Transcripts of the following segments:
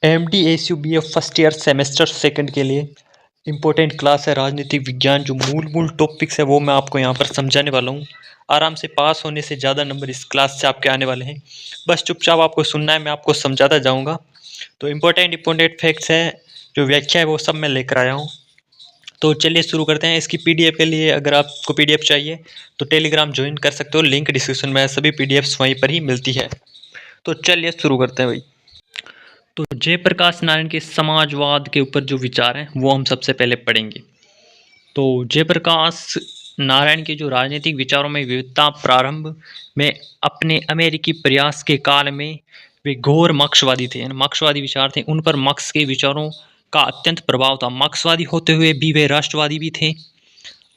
MD-ACU first year semester second के लिए important class है राजनीतिक विज्ञान। जो मूल मूल टॉपिक्स है वो मैं आपको यहाँ पर समझाने वाला हूँ। आराम से पास होने से ज़्यादा नंबर इस क्लास से आपके आने वाले हैं। बस चुपचाप आपको सुनना है, मैं आपको समझाता जाऊँगा। तो इम्पोर्टेंट फैक्ट्स हैं, जो व्याख्या है वो सब मैं लेकर आया हूँ। तो चलिए शुरू करते हैं। इसकी पीडीएफ के लिए अगर आपको पीडीएफ चाहिए तो टेलीग्राम ज्वाइन कर सकते हो, लिंक डिस्क्रिप्शन में है। सभी पीडीएफ्स वहीं पर ही मिलती है। तो चलिए शुरू करते हैं भाई। तो जयप्रकाश नारायण के समाजवाद के ऊपर जो विचार हैं वो हम सबसे पहले पढ़ेंगे। तो जयप्रकाश नारायण के जो राजनीतिक विचारों में विविधता प्रारंभ में अपने अमेरिकी प्रयास के काल में वे घोर मार्क्सवादी थे, मार्क्सवादी विचार थे। उन पर मार्क्स के विचारों का अत्यंत प्रभाव था। मार्क्सवादी होते हुए भी वे राष्ट्रवादी भी थे।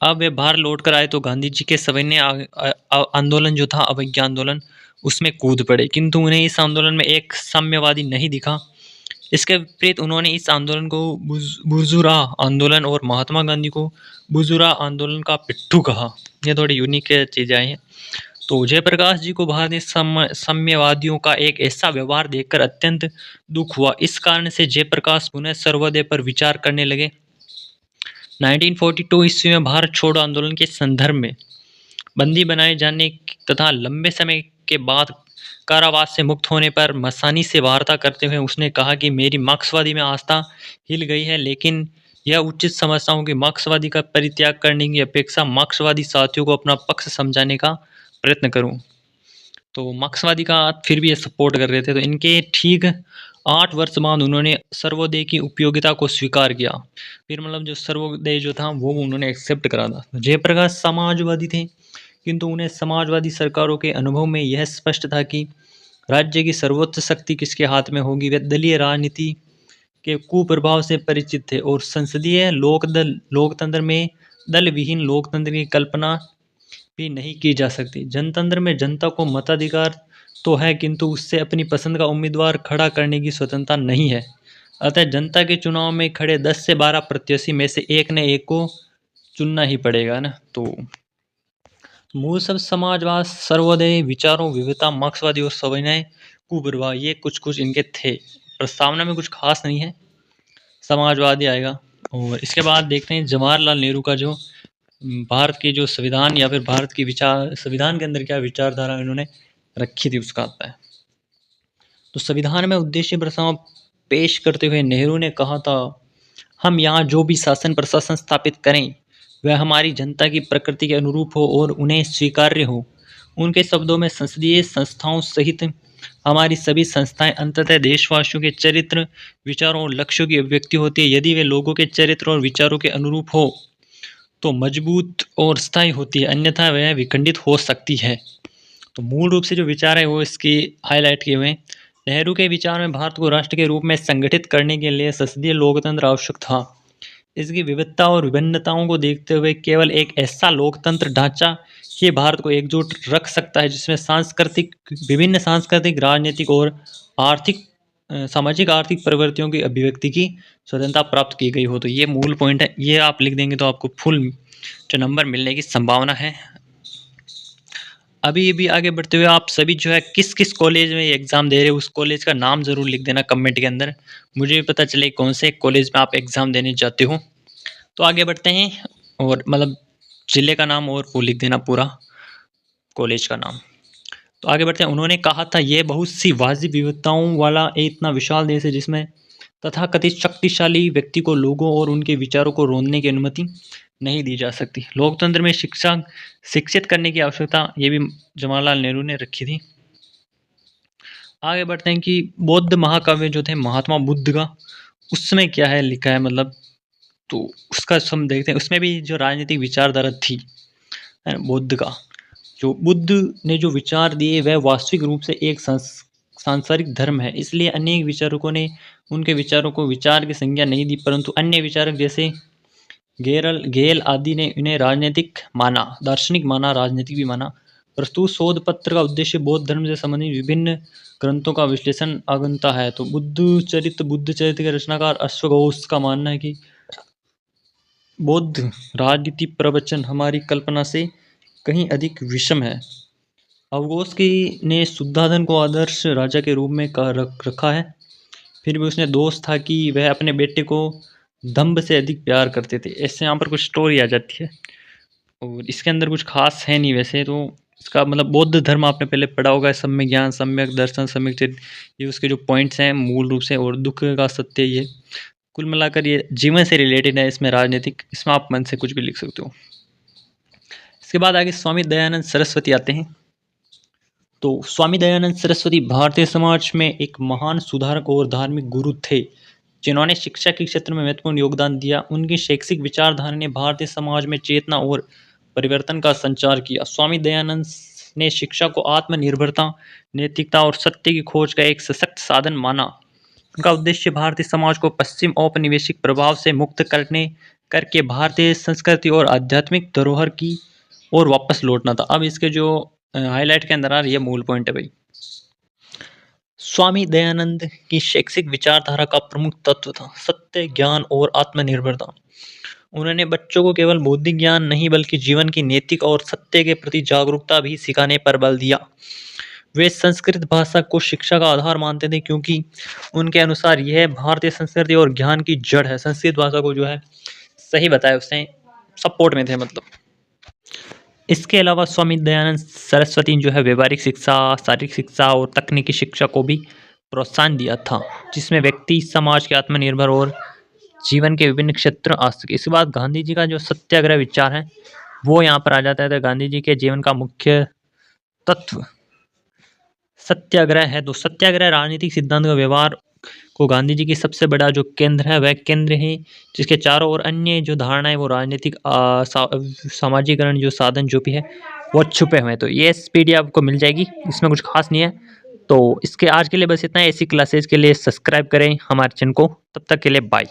अब वे बाहर लौट कर आए तो गांधी जी के सविनय आंदोलन जो था, अवज्ञा आंदोलन, उसमें कूद पड़े। किंतु उन्हें इस आंदोलन में एक साम्यवादी नहीं दिखा। इसके विपरीत उन्होंने इस आंदोलन को बुजुर्गा आंदोलन और महात्मा गांधी को बुजुर्गा आंदोलन का पिट्ठू कहा। ये थोड़ी यूनिक चीज़ें आई हैं। तो जयप्रकाश जी को भारतीय साम्यवादियों का एक ऐसा व्यवहार देखकर अत्यंत दुख हुआ। इस कारण से जयप्रकाश पुनः सर्वोदय पर विचार करने लगे। 1942 ईस्वी में भारत छोड़ो आंदोलन के संदर्भ में बंदी बनाए जाने तथा लंबे समय के बाद कारावास से मुक्त होने पर मसानी से वार्ता करते हुए उसने कहा कि मेरी मार्क्सवादी में आस्था हिल गई है, लेकिन यह उचित समझता हूँ कि मार्क्सवादी का परित्याग करने की अपेक्षा मार्क्सवादी साथियों को अपना पक्ष समझाने का प्रयत्न करूँ। तो मार्क्सवादी का फिर भी ये सपोर्ट कर रहे थे। तो इनके ठीक 8 वर्ष बाद उन्होंने सर्वोदय की उपयोगिता को स्वीकार किया। फिर मतलब जो सर्वोदय जो था वो उन्होंने एक्सेप्ट करा था। जयप्रकाश समाजवादी थे, किंतु उन्हें समाजवादी सरकारों के अनुभव में यह स्पष्ट था कि राज्य की सर्वोच्च शक्ति किसके हाथ में होगी। वे दलीय राजनीति के कुप्रभाव से परिचित थे और संसदीय लोकतंत्र में दल विहीन लोकतंत्र की कल्पना भी नहीं की जा सकती। जनतंत्र में जनता को मताधिकार तो है, किंतु उससे अपनी पसंद का उम्मीदवार खड़ा करने की स्वतंत्रता नहीं है। अतः जनता के चुनाव में खड़े 10 से 12 प्रत्याशी में से एक ने एक को चुनना ही पड़ेगा ना। तो मूल सब समाजवाद, सर्वोदय विचारों, विविधता, मार्क्सवादी और सविनय कुप्रभाव, ये कुछ कुछ इनके थे। प्रस्तावना में कुछ खास नहीं है, समाजवादी आएगा। और इसके बाद देखते हैं जवाहरलाल नेहरू का जो भारत के जो संविधान या फिर भारत की विचार, संविधान के अंदर क्या विचारधारा इन्होंने रखी थी उसका आता है। तो संविधान में उद्देश्य प्रस्ताव पेश करते हुए नेहरू ने कहा था, हम यहाँ जो भी शासन प्रशासन स्थापित करें वह हमारी जनता की प्रकृति के अनुरूप हो और उन्हें स्वीकार्य हो। उनके शब्दों में संसदीय संस्थाओं सहित हमारी सभी संस्थाएं अंततः देशवासियों के चरित्र, विचारों और लक्ष्यों की अभिव्यक्ति होती है। यदि वे लोगों के चरित्र और विचारों के अनुरूप हो तो मजबूत और स्थायी होती है, अन्यथा वह विखंडित हो सकती है। तो मूल रूप से जो विचार है वो इसकी हाईलाइट किए हुए हैं। नेहरू के विचार में भारत को राष्ट्र के रूप में संगठित करने के लिए संसदीय लोकतंत्र आवश्यक था। इसकी विविधता और विभिन्नताओं को देखते हुए केवल एक ऐसा लोकतंत्र ढांचा ही भारत को एकजुट रख सकता है जिसमें विभिन्न सांस्कृतिक, राजनीतिक और आर्थिक सामाजिक आर्थिक प्रवृत्तियों की अभिव्यक्ति की स्वतंत्रता प्राप्त की गई हो। तो ये मूल पॉइंट है, ये आप लिख देंगे तो आपको फुल जो नंबर मिलने की संभावना है। अभी आगे बढ़ते हुए आप सभी जो है किस किस कॉलेज में ये एग्ज़ाम दे रहे हो उस कॉलेज का नाम ज़रूर लिख देना कमेंट के अंदर, मुझे भी पता चले कौन से कॉलेज में आप एग्ज़ाम देने जाते हो। तो आगे बढ़ते हैं और मतलब ज़िले का नाम और वो लिख देना पूरा कॉलेज का नाम। तो आगे बढ़ते हैं। उन्होंने कहा था, ये बहुत सी वाजिब विविधताओं वाला इतना विशाल देश है जिसमें तथाकथित शक्तिशाली व्यक्ति को लोगों और उनके विचारों को रोकने की अनुमति नहीं दी जा सकती। लोकतंत्र में शिक्षित करने की आवश्यकता ये भी जवाहरलाल नेहरू ने रखी थी। आगे बढ़ते हैं कि बौद्ध महाकाव्य जो थे महात्मा बुद्ध का, उसमें क्या है लिखा है मतलब, तो उसका हम देखते हैं। उसमें भी जो राजनीतिक विचारधारा थी बौद्ध का, जो बुद्ध ने जो विचार दिए वह वास्तविक रूप से एक सांसारिक धर्म है। इसलिए अनेक विचारकों ने उनके विचारों को विचार की संज्ञा नहीं दी, परंतु अन्य विचारक जैसे गेल आदि ने इन्हें राजनीतिक माना, दार्शनिक माना, राजनीतिक भी माना। प्रस्तुत शोध पत्र का उद्देश्य बौद्ध धर्म से संबंधित विभिन्न ग्रंथों का विश्लेषण आगंता है। तो बुद्ध चरित्र के रचनाकार अश्वघोष का मानना है कि बौद्ध राजनीति प्रवचन हमारी कल्पना से कहीं अधिक विषम है। अवघोष की ने शुद्धाधन को आदर्श राजा के रूप में रखा है। फिर भी उसने दोष था कि वह अपने बेटे को दम्भ से अधिक प्यार करते थे। ऐसे यहाँ पर कुछ स्टोरी आ जाती है और इसके अंदर कुछ खास है नहीं वैसे तो। इसका मतलब बौद्ध धर्म आपने पहले पढ़ा होगा, सम्यक ज्ञान, सम्यक दर्शन, सम्यक चित्त, ये उसके जो पॉइंट्स हैं मूल रूप से। और दुख का सत्य ये कुल मिलाकर ये जीवन से रिलेटेड है। इसमें राजनीतिक, इसमें आप मन से कुछ भी लिख सकते हो। इसके बाद आगे स्वामी दयानंद सरस्वती आते हैं। तो स्वामी दयानंद सरस्वती भारतीय समाज में एक महान सुधारक और धार्मिक गुरु थे जिन्होंने शिक्षा के क्षेत्र में महत्वपूर्ण योगदान दिया। उनकी शैक्षिक विचारधारा ने भारतीय समाज में चेतना और परिवर्तन का संचार किया। स्वामी दयानंद ने शिक्षा को आत्मनिर्भरता, नैतिकता और सत्य की खोज का एक सशक्त साधन माना। उनका उद्देश्य भारतीय समाज को पश्चिम औपनिवेशिक प्रभाव से मुक्त करने करके भारतीय संस्कृति और आध्यात्मिक धरोहर की ओर वापस लौटना था। अब इसके जो हाईलाइट के अंदर आ रही है मूल पॉइंट है भाई। स्वामी दयानंद की शैक्षिक विचारधारा का प्रमुख तत्व था सत्य, ज्ञान और आत्मनिर्भरता। उन्होंने बच्चों को केवल बौद्धिक ज्ञान नहीं बल्कि जीवन की नैतिक और सत्य के प्रति जागरूकता भी सिखाने पर बल दिया। वे संस्कृत भाषा को शिक्षा का आधार मानते थे क्योंकि उनके अनुसार यह भारतीय संस्कृति और ज्ञान की जड़ है। संस्कृत भाषा को जो है सही बताया, उसने सपोर्ट में थे मतलब। इसके अलावा स्वामी दयानंद सरस्वती जो है व्यवहारिक शिक्षा, शारीरिक शिक्षा और तकनीकी शिक्षा को भी प्रोत्साहन दिया था, जिसमें व्यक्ति समाज के आत्मनिर्भर और जीवन के विभिन्न क्षेत्र आ सके। इसके बाद गांधी जी का जो सत्याग्रह विचार है वो यहाँ पर आ जाता है। तो गांधी जी के जीवन का मुख्य तत्व सत्याग्रह है। तो सत्याग्रह राजनीतिक सिद्धांत का व्यवहार को गांधी जी की सबसे बड़ा जो केंद्र है वह केंद्र है, जिसके चारों ओर अन्य जो धारणा है वो राजनीतिक सामाजिकरण जो साधन जो भी है वो छुपे हुए हैं। तो ये पीडीएफ आपको मिल जाएगी, इसमें कुछ खास नहीं है। तो इसके आज के लिए बस इतना है। ऐसी क्लासेज के लिए सब्सक्राइब करें हमारे चैनल को। तब तक के लिए बाय।